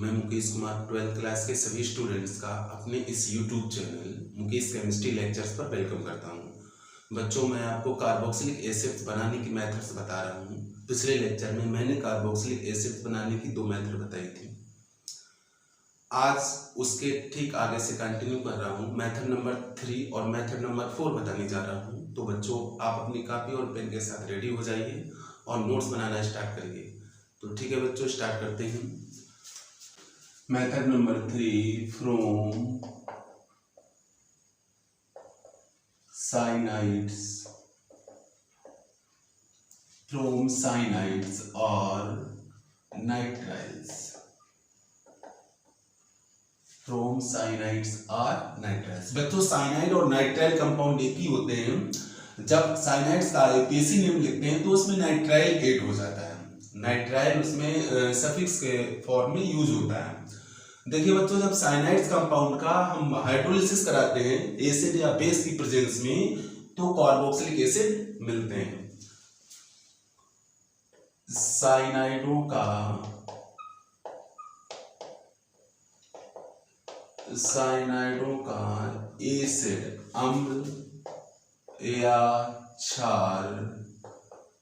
मैं Mukesh Kumar 12th class के सभी स्टूडेंट्स का अपने इस YouTube channel Mukesh chemistry lectures पर वेलकम करता हूं। बच्चों, मैं आपको कार्बोक्सिलिक एसिड्स बनाने की मेथड्स बता रहा हूं। पिछले लेक्चर में मैंने कार्बोक्सिलिक एसिड्स बनाने की 2 मेथड बताई थी। आज उसके ठीक आगे से कंटिन्यू कर रहा हूं। मेथड नंबर 3 और मेथड नंबर 4 बताने जा रहा हूं। तो बच्चों, आप अपनी कॉपी और पेन के साथ रेडी हो जाइए और नोट्स बनाना स्टार्ट करिए। तो ठीक है बच्चों, स्टार्ट करते हैं। मेथड नंबर 3, फ्रॉम साइनाइड्स और नाइट्राइल्स। बच्चों, साइनाइड और नाइट्राइल कंपाउंड एक ही होते हैं। जब साइनाइड्स का आईपीएसी नेम लिखते हैं तो उसमें नाइट्राइल ऐड हो जाता है। नाइट्राइल उसमें सफिक्स के फॉर्म में यूज होता है। देखिए बच्चों, जब साइनाइड्स कंपाउंड का हम हाइड्रोलिसिस कराते हैं एसिड या बेस की प्रेजेंस में, तो कार्बोक्सिलिक एसिड मिलते हैं। साइनाइडों का एसिड अम्ल या क्षार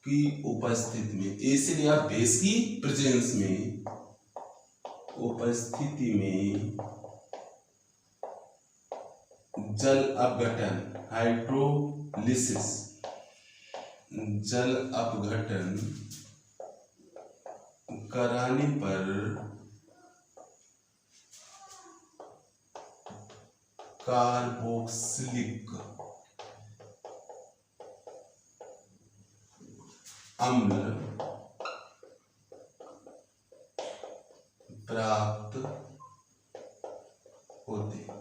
की उपस्थिति में, एसिड या बेस की प्रेजेंस में, उपस्थिति में जल अपघटन हाइड्रोलिसिस, जल अपघटन कराने पर कार्बोक्सिलिक अम्ल प्राप्त होते हैं।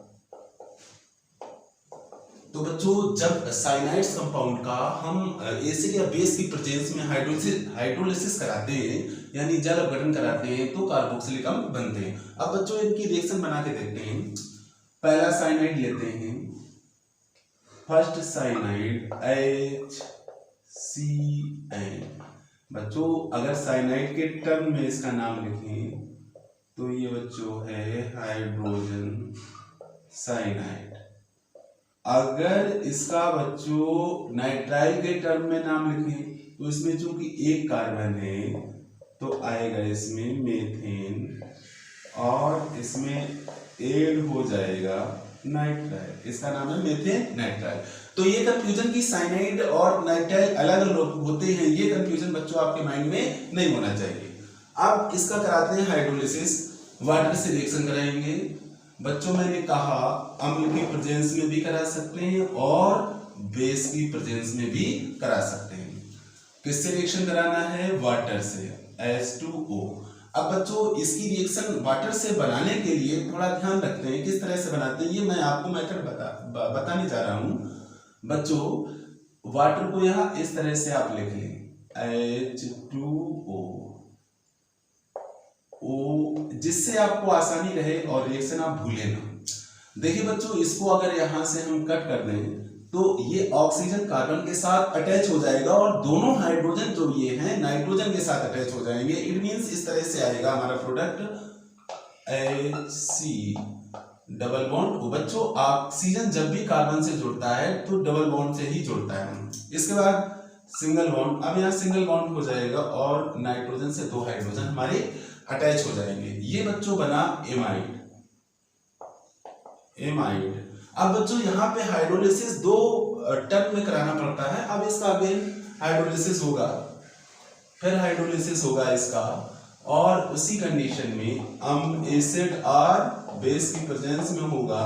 तो बच्चों, जब साइनाइड्स कंपाउंड का हम एसिड या बेस की प्रेजेंस में हाइड्रोलिसिस कराते हैं, यानी जल अपघटन कराते हैं, तो कार्बोक्सिलिक अम्ल बनते हैं। अब बच्चों, इनकी रिएक्शन बना के देखते हैं। पहला साइनाइड लेते हैं, फर्स्ट साइनाइड HCN। बच्चों, अगर साइनाइड के टर्म में इसका नाम लिखें तो ये बच्चों है हाइड्रोजन साइनाइड। अगर इसका बच्चों नाइट्राइल के टर्म में नाम लिखें तो इसमें चूंकि एक कार्बन है तो आएगा इसमें मेथेन और इसमें ऐड हो जाएगा नाइट्राइल। इसका नाम है मेथेन नाइट्राइल। तो ये कंफ्यूजन की साइनाइड और नाइट्राइल अलग अलग होते हैं, ये कंफ्यूजन बच्चों आपके माइंड में नहीं होना चाहिए। अब इसका कराते हैं हाइड्रोलिसिस, वाटर से रिएक्शन कराएंगे। बच्चों, मैंने कहा अम्ल की प्रेजेंस में भी करा सकते हैं और बेस की प्रेजेंस में भी करा सकते हैं। किससे रिएक्शन कराना है? वाटर से, H2O। अब बच्चों, इसकी रिएक्शन वाटर से बनाने के लिए थोड़ा ध्यान रखते हैं किस तरह से बनाते हैं, ये मैं आपको मेथड बताने जा रहा हूं। बच्चों, वाटर को यहां इस तरह से आप लिख लें H2O, जिससे आपको आसानी रहे और रिएक्शन आप भूले ना। देखिए बच्चों, इसको अगर यहां से हम कट कर दें तो ये ऑक्सीजन कार्बन के साथ अटैच हो जाएगा और दोनों हाइड्रोजन जो ये हैं नाइट्रोजन के साथ अटैच हो जाएंगे। इट मींस इस तरह से आएगा हमारा प्रोडक्ट HC डबल बॉन्ड। बच्चों, ऑक्सीजन जब भी कार्बन से जुड़ता है तो डबल बॉन्ड से ही जुड़ता है। इसके बाद सिंगल बॉन्ड, अब यहाँ सिंगल बॉन्ड हो जाएगा और नाइट्रोजन से 2 हाइड्रोजन हमारे अटैच हो जाएंगे। ये बच्चों बना एमाइड। अब बच्चों, यहाँ पे हाइड्रोलिसिस 2 टर्म में कराना पड़ता है। अब इसका अगेन हाइड्रोलिसिस होगा, फिर हाइड्रोलिसिस होगा इसका, और उसी कंडीशन में एसिड और बेस की प्रेजेंस में होगा,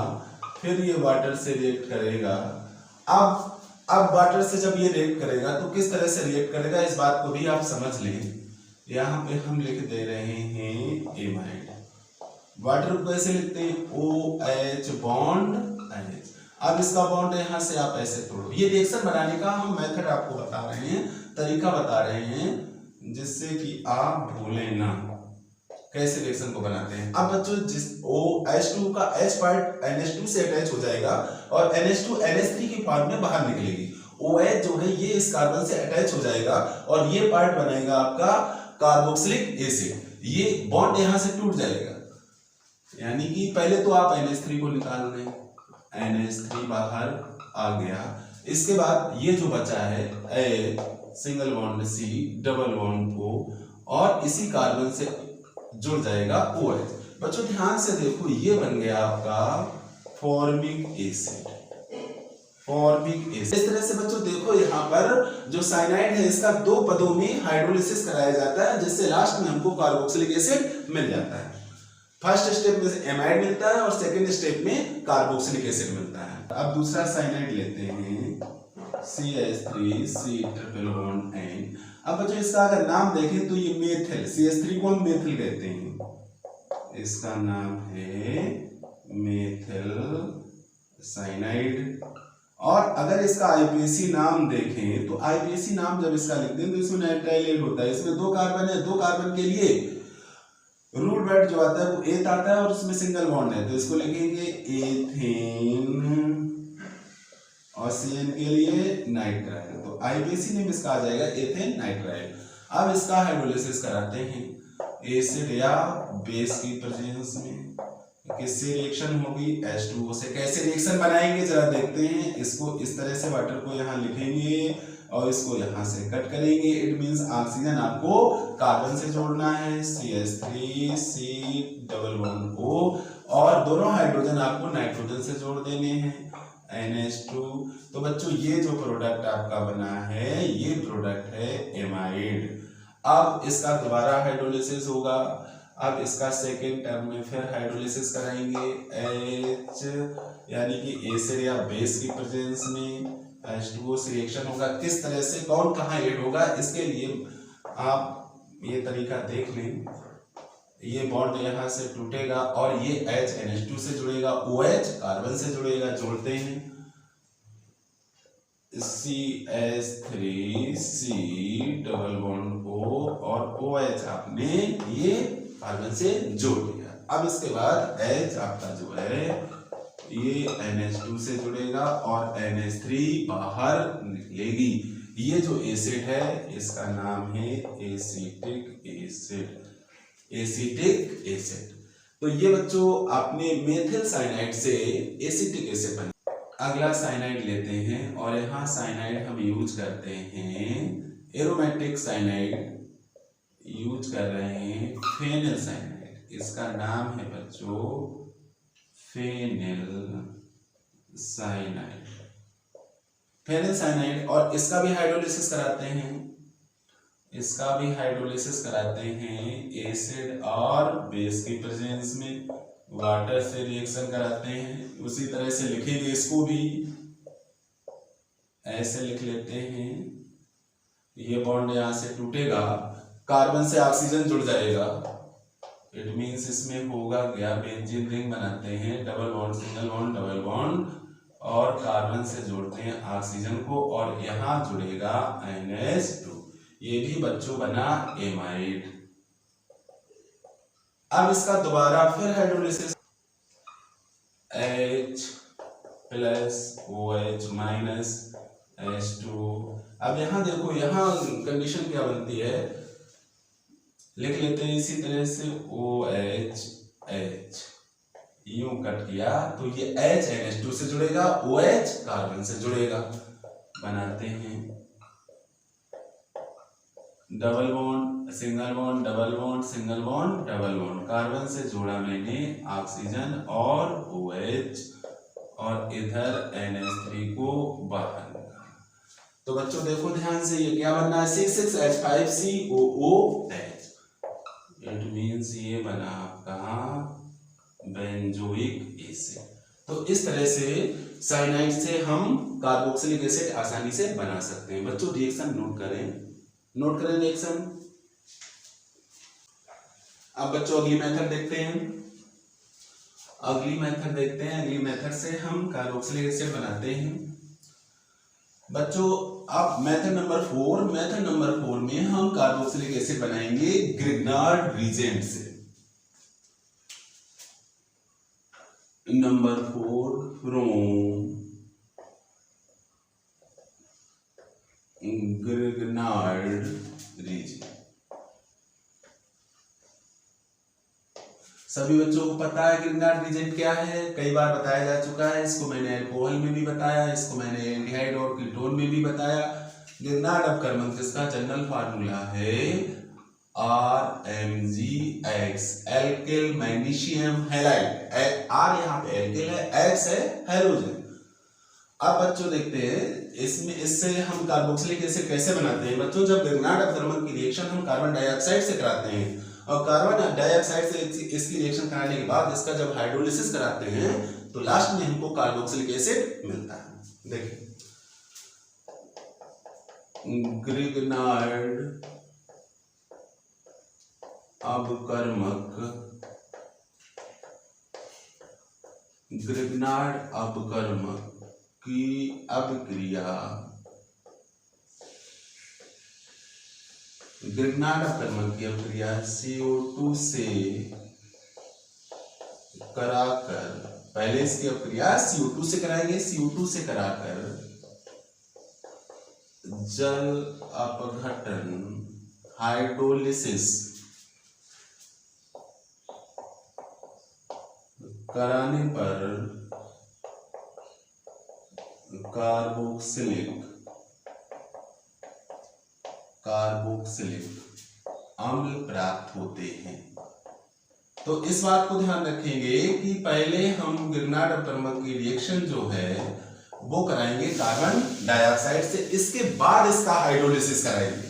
फिर ये वाटर से रिएक्ट करेगा। अब वाटर से जब ये रिएक्ट करेगा तो किस तरह से रिएक्ट करेगा, इस बात को भी आप समझ लें। यहाँ पे हम लिख दे रहे हैं एमाइड। वाटर को कैसे लिखते हैं? OH bond H। अब इसका बॉन्ड यहाँ से आप ऐसे तोड़ो। ये रिएक्शन बनाने का हम मेथड आपको बता रहे हैं, तरीका बता रहे हैं, जिससे कि आप भूलें ना कैसे रिएक्शन को बनाते हैं। अब बच्चों, जिस OH2 का H पार्ट NH2 से अटैच हो जाएगा और NH2 NH3 की फॉर्म में बाहर निकलेगी। OH जो है ये इस कार्बन से अटैच हो जाएगा और ये पार्ट बनाएगा आपका कार्बोक्सिलिक एसिड। ये बॉन्ड यहां से टूट जाएगा। यानी कि पहले तो आप NH3 को निकाल दें, NH3 बाहर आ गया। इसके बाद ये जो बचा है H single bond C double bond O और इसी कार्बन से जुड़ जाएगा OH। बच्चों ध्यान से देखो, ये बन गया आपका फॉर्मिक एसिड। Formic acid. इस तरह से बच्चों देखो, यहाँ पर जो साइनाइड है इसका 2 पदों में हाइड्रोलिसिस कराया जाता है, जिससे लास्ट में हमको कार्बोक्सिलिक एसिड मिल जाता है। फर्स्ट स्टेप में एमाइड मिलता है और सेकंड स्टेप में कार्बोक्सिलिक एसिड मिलता है। अब दूसरा साइनाइड लेते हैं, CH3 C triple bond N। अब बच्चों इसका अगर नाम देखें तो ये मेथिल, CH3 को हम मेथिल कहते हैं, इसका नाम है मेथिल साइनाइड। और अगर इसका IPAC नाम देखें तो IPAC नाम जब इसका लिखते हैं तो इसमें नाइट्राइल एड होता है। इसमें 2 कार्बन है, 2 कार्बन के लिए रूट वेट जो आता है वो एथ आता है और उसमें सिंगल बॉन्ड है, तो इसको लिखेंगे एथेन और CN के लिए नाइट्राइल। तो IPAC नेम इसका आ जाएगा एथेन नाइट्राइल। अब इसका हाइड्रोलिसिस कराते हैं एसिड या बेस की प्रेजेंस में। किससे रिएक्शन होगी? H2O से। कैसे रिएक्शन बनाएंगे जरा देखते हैं। इसको इस तरह से वाटर को यहाँ लिखेंगे और इसको यहाँ से कट करेंगे। इट मींस ऑक्सीजन आपको कार्बन से जोड़ना है, CH3 C double bond O, और दोनों हाइड्रोजन आपको नाइट्रोजन से जोड़ देने हैं, NH2। तो बच्चों ये जो प्रोडक्ट आपका बना है ये प्रोडक्ट है एमाइड। अब इसका दोबारा हाइड्रोलिसिस होगा। अब इसका सेकेंड टर्म में फिर हाइड्रोलिसिस कराएंगे H, यानी कि एसिड या बेस की प्रेजेंस में H2O से रिएक्शन होगा। किस तरह से, कौन कहाँ ऐड होगा, इसके लिए आप ये तरीका देख लें। ये बॉन्ड यहाँ से टूटेगा और ये H NH2 से जुड़ेगा, OH कार्बन से जुड़ेगा। जोड़ते हैं CH3 C double bond O और OH आपने ये कार्बन से जोड़ दिया। अब इसके बाद H आपका जो है ये NH2 से जुड़ेगा और NH3 बाहर निकलेगी। ये जो एसिड है इसका नाम है एसिटिक एसिड, एसिटिक एसिड। तो ये बच्चों आपने मेथिल साइनाइड से एसिटिक एसिड बना। अगला साइनाइड लेते हैं और यहाँ साइनाइड हम यूज करते हैं एरोमेटिक साइनाइड, यूज कर रहे हैं फेनिल साइनाइड। इसका नाम है बच्चों फेनिल साइनाइड, फेनिल साइनाइड। और इसका भी हाइड्रोलिसिस कराते हैं, इसका भी हाइड्रोलिसिस कराते हैं एसिड और बेस की प्रेजेंस में, वाटर से रिएक्शन कराते हैं। उसी तरह से लिखेंगे इसको भी, ऐसे लिख लेते हैं। ये बॉन्ड यहाँ से टूटेगा, कार्बन से ऑक्सीजन जुड़ जाएगा। इट मींस इसमें होगा क्या, बेंजीन रिंग बनाते हैं, double bond single bond double bond, और कार्बन से जोड़ते हैं ऑक्सीजन को और यहाँ जुड़ेगा NH2। ये भी बच्चों बना एमाइड। अब इसका दोबारा फिर hydrolysis, H plus OH minus H2। अब यहाँ देखो, यहाँ कंडीशन क्या बनती है, लिख लेते हैं इसी तरह से OH H, यूं कट किया तो ये H NH2 से जुड़ेगा, OH कार्बन से जुड़ेगा। बनाते हैं double bond single bond double bond single bond double bond, carbon से जोड़ा मैंने ऑक्सीजन और OH और इधर NH3 को बाहर निकाला। तो बच्चों देखो ध्यान से, ये क्या बनना है, 6,6H5COOH। इट मींस ये बना आपका बेंजोइक एसिड। तो इस तरह से साइनाइड से हम कार्बोक्सिलिक एसिड आसानी से बना सकते हैं। बच्चों रिएक्शन नोट करें रिएक्शन। अब बच्चों अगली मेथड देखते हैं। अगली मेथड से हम कार्बोक्सिलिक एसिड बनाते हैं। बच्चों अब मेथड नंबर 4 में हम कार्बोक्सिलिक एसिड बनाएंगे ग्रिग्नार्ड रीजेंट से। Number 4 from Grignard reason. सभी बच्चों को पता है ग्रिग्नार्ड रीजेंट क्या है, कई बार बताया जा चुका है। इसको मैंने अल्कोहल में भी बताया, इसको मैंने एल्डिहाइड और कीटोन में भी बताया। ग्रिग्नार्ड अपकर्मक जिसका जनरल फार्मूला है RMgX, alkyl magnesium halide. R यहाँ पे एल्किल है, X है हैलोजन। अब बच्चों देखते हैं इसमें, इससे हम कार्बोक्सिलिक एसिड कैसे बनाते हैं। बच्चों जब ग्रिग्नार्ड अपकर्मक की रिएक्शन हम कार्बन डाइऑक्साइड से कराते हैं और कार्बन डाइऑक्साइड से इसकी रिएक्शन कराने के बाद इसका जब हाइड्रोलिसिस कराते हैं तो लास्ट में हमको कार्बोक्सिलिक एसिड मिलता है। देखिए ग्रिग्नार्ड अपकर्मक, ग्रिग्नार्ड अपकर्मक की अभिक्रिया, ग्रिग्नार्ड अपकर्मक की अभिक्रिया CO2 से कराकर, पहले इसकी अभिक्रिया CO2 से कराएंगे, CO2 से कराकर जल अपघटन हाइड्रोलिसिस कराने पर कार्बोक्सिलिक अम्ल प्राप्त होते हैं। तो इस बात को ध्यान रखेंगे कि पहले हम ग्रिग्नार्ड अपकर्मक की रिएक्शन जो है वो कराएंगे कार्बन डाइऑक्साइड से, इसके बाद इसका हाइड्रोलिसिस कराएंगे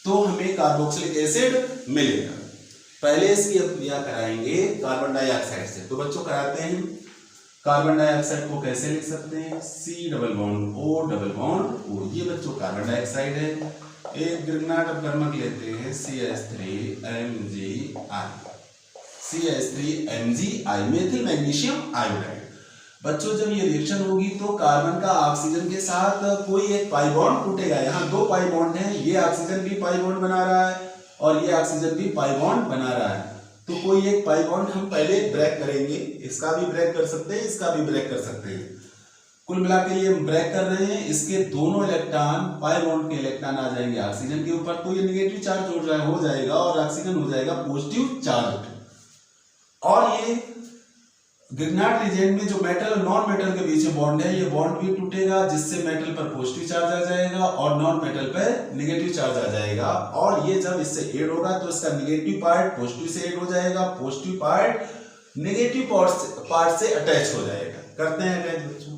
तो हमें कार्बोक्सिलिक एसिड मिलेगा। पहले इसकी अभिक्रिया कराएंगे कार्बन डाइऑक्साइड से। तो बच्चों कराते हैं, कार्बन डाइऑक्साइड को कैसे लिख सकते हैं, C double bond O double bond O। ये बच्चों कार्बन डाइऑक्साइड है। एक ग्रिग्नार्ड अपकर्मक लेते हैं CH3Mgi, मेथिल मैग्नीशियम आयोडाइड। बच्चों जब ये रिएक्शन होगी तो कार्बन का ऑक्सीजन के साथ कोई एक पाई बॉन्ड टूटेगा। यहाँ दो पाई बॉन्ड हैं, ये ऑक्सीजन भी पाई बॉन्ड बना रहा है और ये ऑक्सीजन भी पाई बॉन्ड बना रहा है। तो कोई एक पाई बॉन्ड हम पहले ब्रेक करेंगे, इसका भी ब्रेक कर सकते हैं, इसका भी ब्रेक कर सकते हैं। कुल मिलाकर ये ब्रेक कर रहे हैं, इसके दोनों इलेक्ट्रॉन, पाई बॉन्ड के इलेक्ट्रॉन आ जाएंगे ऑक्सीजन के ऊपर, तो ये नेगेटिव चार्ज हो जाएगा और ऑक्सीजन हो जाएगा पॉजिटिव चार्ज। और ये ग्रिग्नार्ड रीजेंट में जो मेटल और नॉन मेटल के बीच में बॉन्ड है, ये बॉन्ड भी टूटेगा जिससे मेटल पर पॉजिटिव चार्ज आ जाएगा और नॉन मेटल पर नेगेटिव चार्ज आ जाएगा। और ये जब इससे ऐड होगा तो इसका नेगेटिव पार्ट पॉजिटिव से ऐड हो जाएगा, पॉजिटिव पार्ट नेगेटिव पार्ट से अटैच हो जाएगा। करते हैं अटैच बच्चों,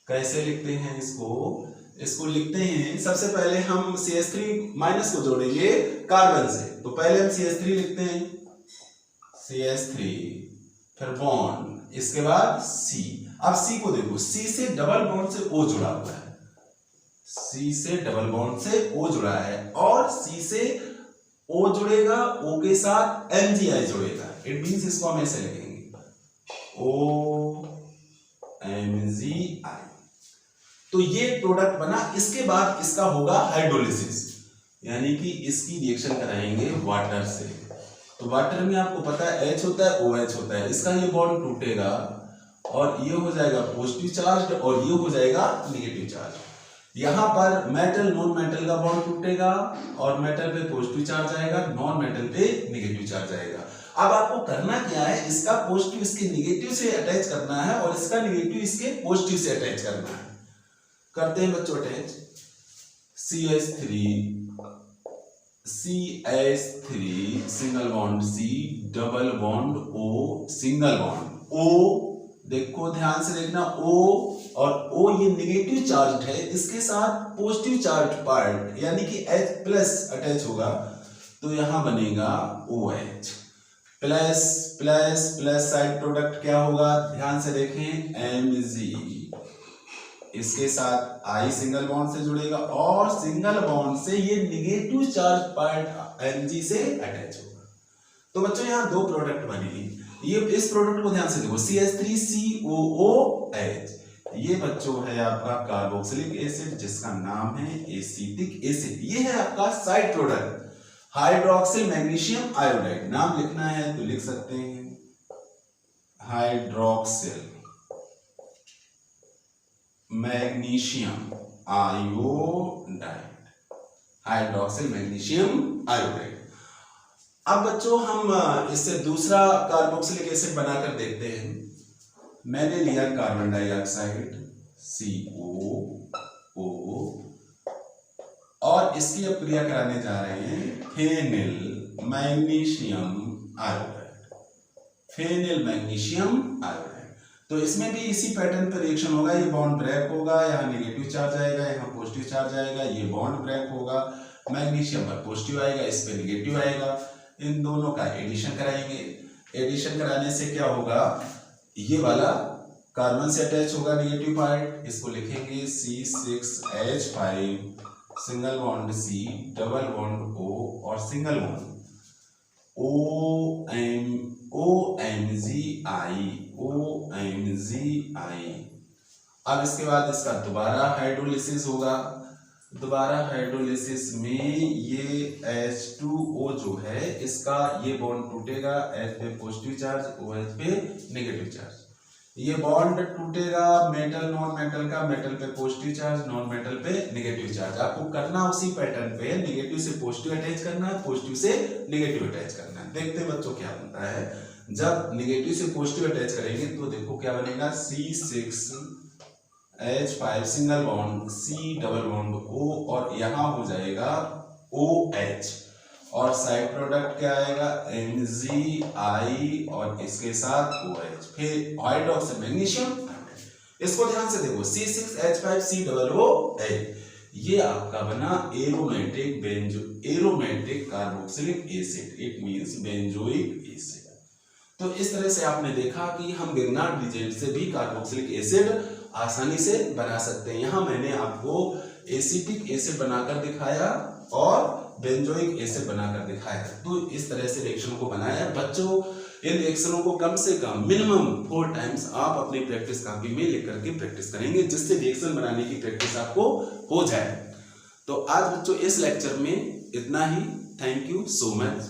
कैसे लिखते हैं इसको लिखते हैं, सबसे पहले हम CH3 माइनस को जोड़ेंगे कार्बन से। तो पहले हम CH3 लिखते हैं, CH3, फिर बॉन्ड, इसके बाद C। अब C को देखो, C से डबल बॉन्ड से O जुड़ा हुआ है, C से डबल बॉन्ड से O जुड़ा है और C से O जुड़ेगा, O के साथ Mgi जुड़ेगा। इट मींस इसको हम ऐसे लिखेंगे OMgi। तो ये प्रोडक्ट बना, इसके बाद इसका होगा हाइड्रोलिसिस, यानी कि इसकी रिएक्शन कराएंगे वाटर से। तो वाटर में आपको पता है H होता है, OH होता है, इसका ये बॉन्ड टूटेगा और ये हो जाएगा पॉजिटिव चार्ज और ये हो जाएगा नेगेटिव चार्ज। यहाँ पर मेटल नॉन मेटल का बॉन्ड टूटेगा और मेटल पे पॉजिटिव चार्ज आएगा, नॉन मेटल पे नेगेटिव चार्ज आएगा। अब आपको करना क्या है, इसका पॉजिटिव इसके नेगेटिव से अटैच करना है और इसका नेगेटिव इसके पॉजिटिव से अटैच करना है। करते हैं बच्चों attach, CH3 single bond C, double bond O, single bond O। देखो ध्यान से देखना, O और O ये नेगेटिव चार्ज है, इसके साथ पॉजिटिव चार्ज पार्ट यानी कि H प्लस अटैच होगा तो यहां बनेगा OH plus plus plus. Side product क्या होगा, ध्यान से देखें, Mg, इसके साथ I सिंगल बॉन्ड से जुड़ेगा और सिंगल बॉन्ड से ये नेगेटिव चार्ज पार्ट Mg से अटैच होगा। तो बच्चों यहाँ दो प्रोडक्ट बने, ये इस प्रोडक्ट को ध्यान से देखो, CH3COOH, ये बच्चों है आपका कार्बोक्सिलिक एसिड जिसका नाम है एसिटिक एसिड। ये है आपका side product hydroxyl magnesium iodide. नाम लिखना है तो लिख सकते हैं, hydroxyl magnesium iodide, hydroxyl magnesium iodide. अब बच्चों हम इससे दूसरा कार्बोक्सिलिक एसिड बनाकर देखते हैं। मैंने लिया कार्बन डाइऑक्साइड COO और इसकी अब क्रिया कराने जा रहे हैं phenyl magnesium iodide. Phenyl magnesium iodide, तो इसमें भी इसी पैटर्न पर रिएक्शन होगा। ये बॉन्ड ब्रेक होगा, यहाँ नेगेटिव चार्ज आएगा, यहाँ पॉजिटिव चार्ज आएगा, ये बॉन्ड ब्रेक होगा, मैग्नीशियम पर पॉजिटिव आएगा, इस पे नेगेटिव आएगा। इन दोनों का एडिशन कराएंगे। एडिशन कराने से क्या होगा, ये वाला कार्बन से अटैच होगा नेगेटिव पार्ट, इसको लिखेंगे C6H5 single bond C double bond O और सिंगल बॉन्ड OMGI। अब इसके बाद इसका दोबारा हाइड्रोलिसिस होगा। दोबारा हाइड्रोलिसिस में ये H2O जो है इसका ये बॉन्ड टूटेगा, H पे पॉजिटिव चार्ज, OH पे नेगेटिव चार्ज। ये बॉन्ड टूटेगा मेटल नॉन मेटल का, मेटल पे पॉजिटिव चार्ज, नॉन मेटल पे नेगेटिव चार्ज। आपको करना उसी पैटर्न पे, नेगेटिव से पॉजिटिव अटैच करना है, पॉजिटिव से नेगेटिव अटैच करना है। देखते हैं बच्चों क्या बनता है। जब नेगेटिव से पॉजिटिव अटैच करेंगे तो देखो क्या बनेगा, C6H5 single bond C double bond O और यहाँ हो जाएगा OH और साइड प्रोडक्ट क्या आएगा MgI और इसके साथ OH, फिर हाइड्रोक्साइड मैग्नीशियम। इसको ध्यान से देखो C6H5COO, ये आपका बना aromatic carboxylic acid, it means benzoic acid. तो इस तरह से आपने देखा कि हम गिरनार्ड रिएजेंट से भी कार्बोक्सिलिक एसिड आसानी से बना सकते हैं। यहाँ मैंने आपको एसिटिक एसिड बनाकर दिखाया और बेंजोइक एसिड बनाकर दिखाया। तो इस तरह से रिएक्शन को बनाया। बच्चों इन रिएक्शनों को कम से कम मिनिमम 4 टाइम्स आप अपनी प्रैक्टिस कॉपी में लिख करके प्रैक्टिस करेंगे, जिससे रिएक्शन बनाने की प्रैक्टिस आपको हो जाए। तो आज बच्चों इस लेक्चर में इतना ही। Thank you so much.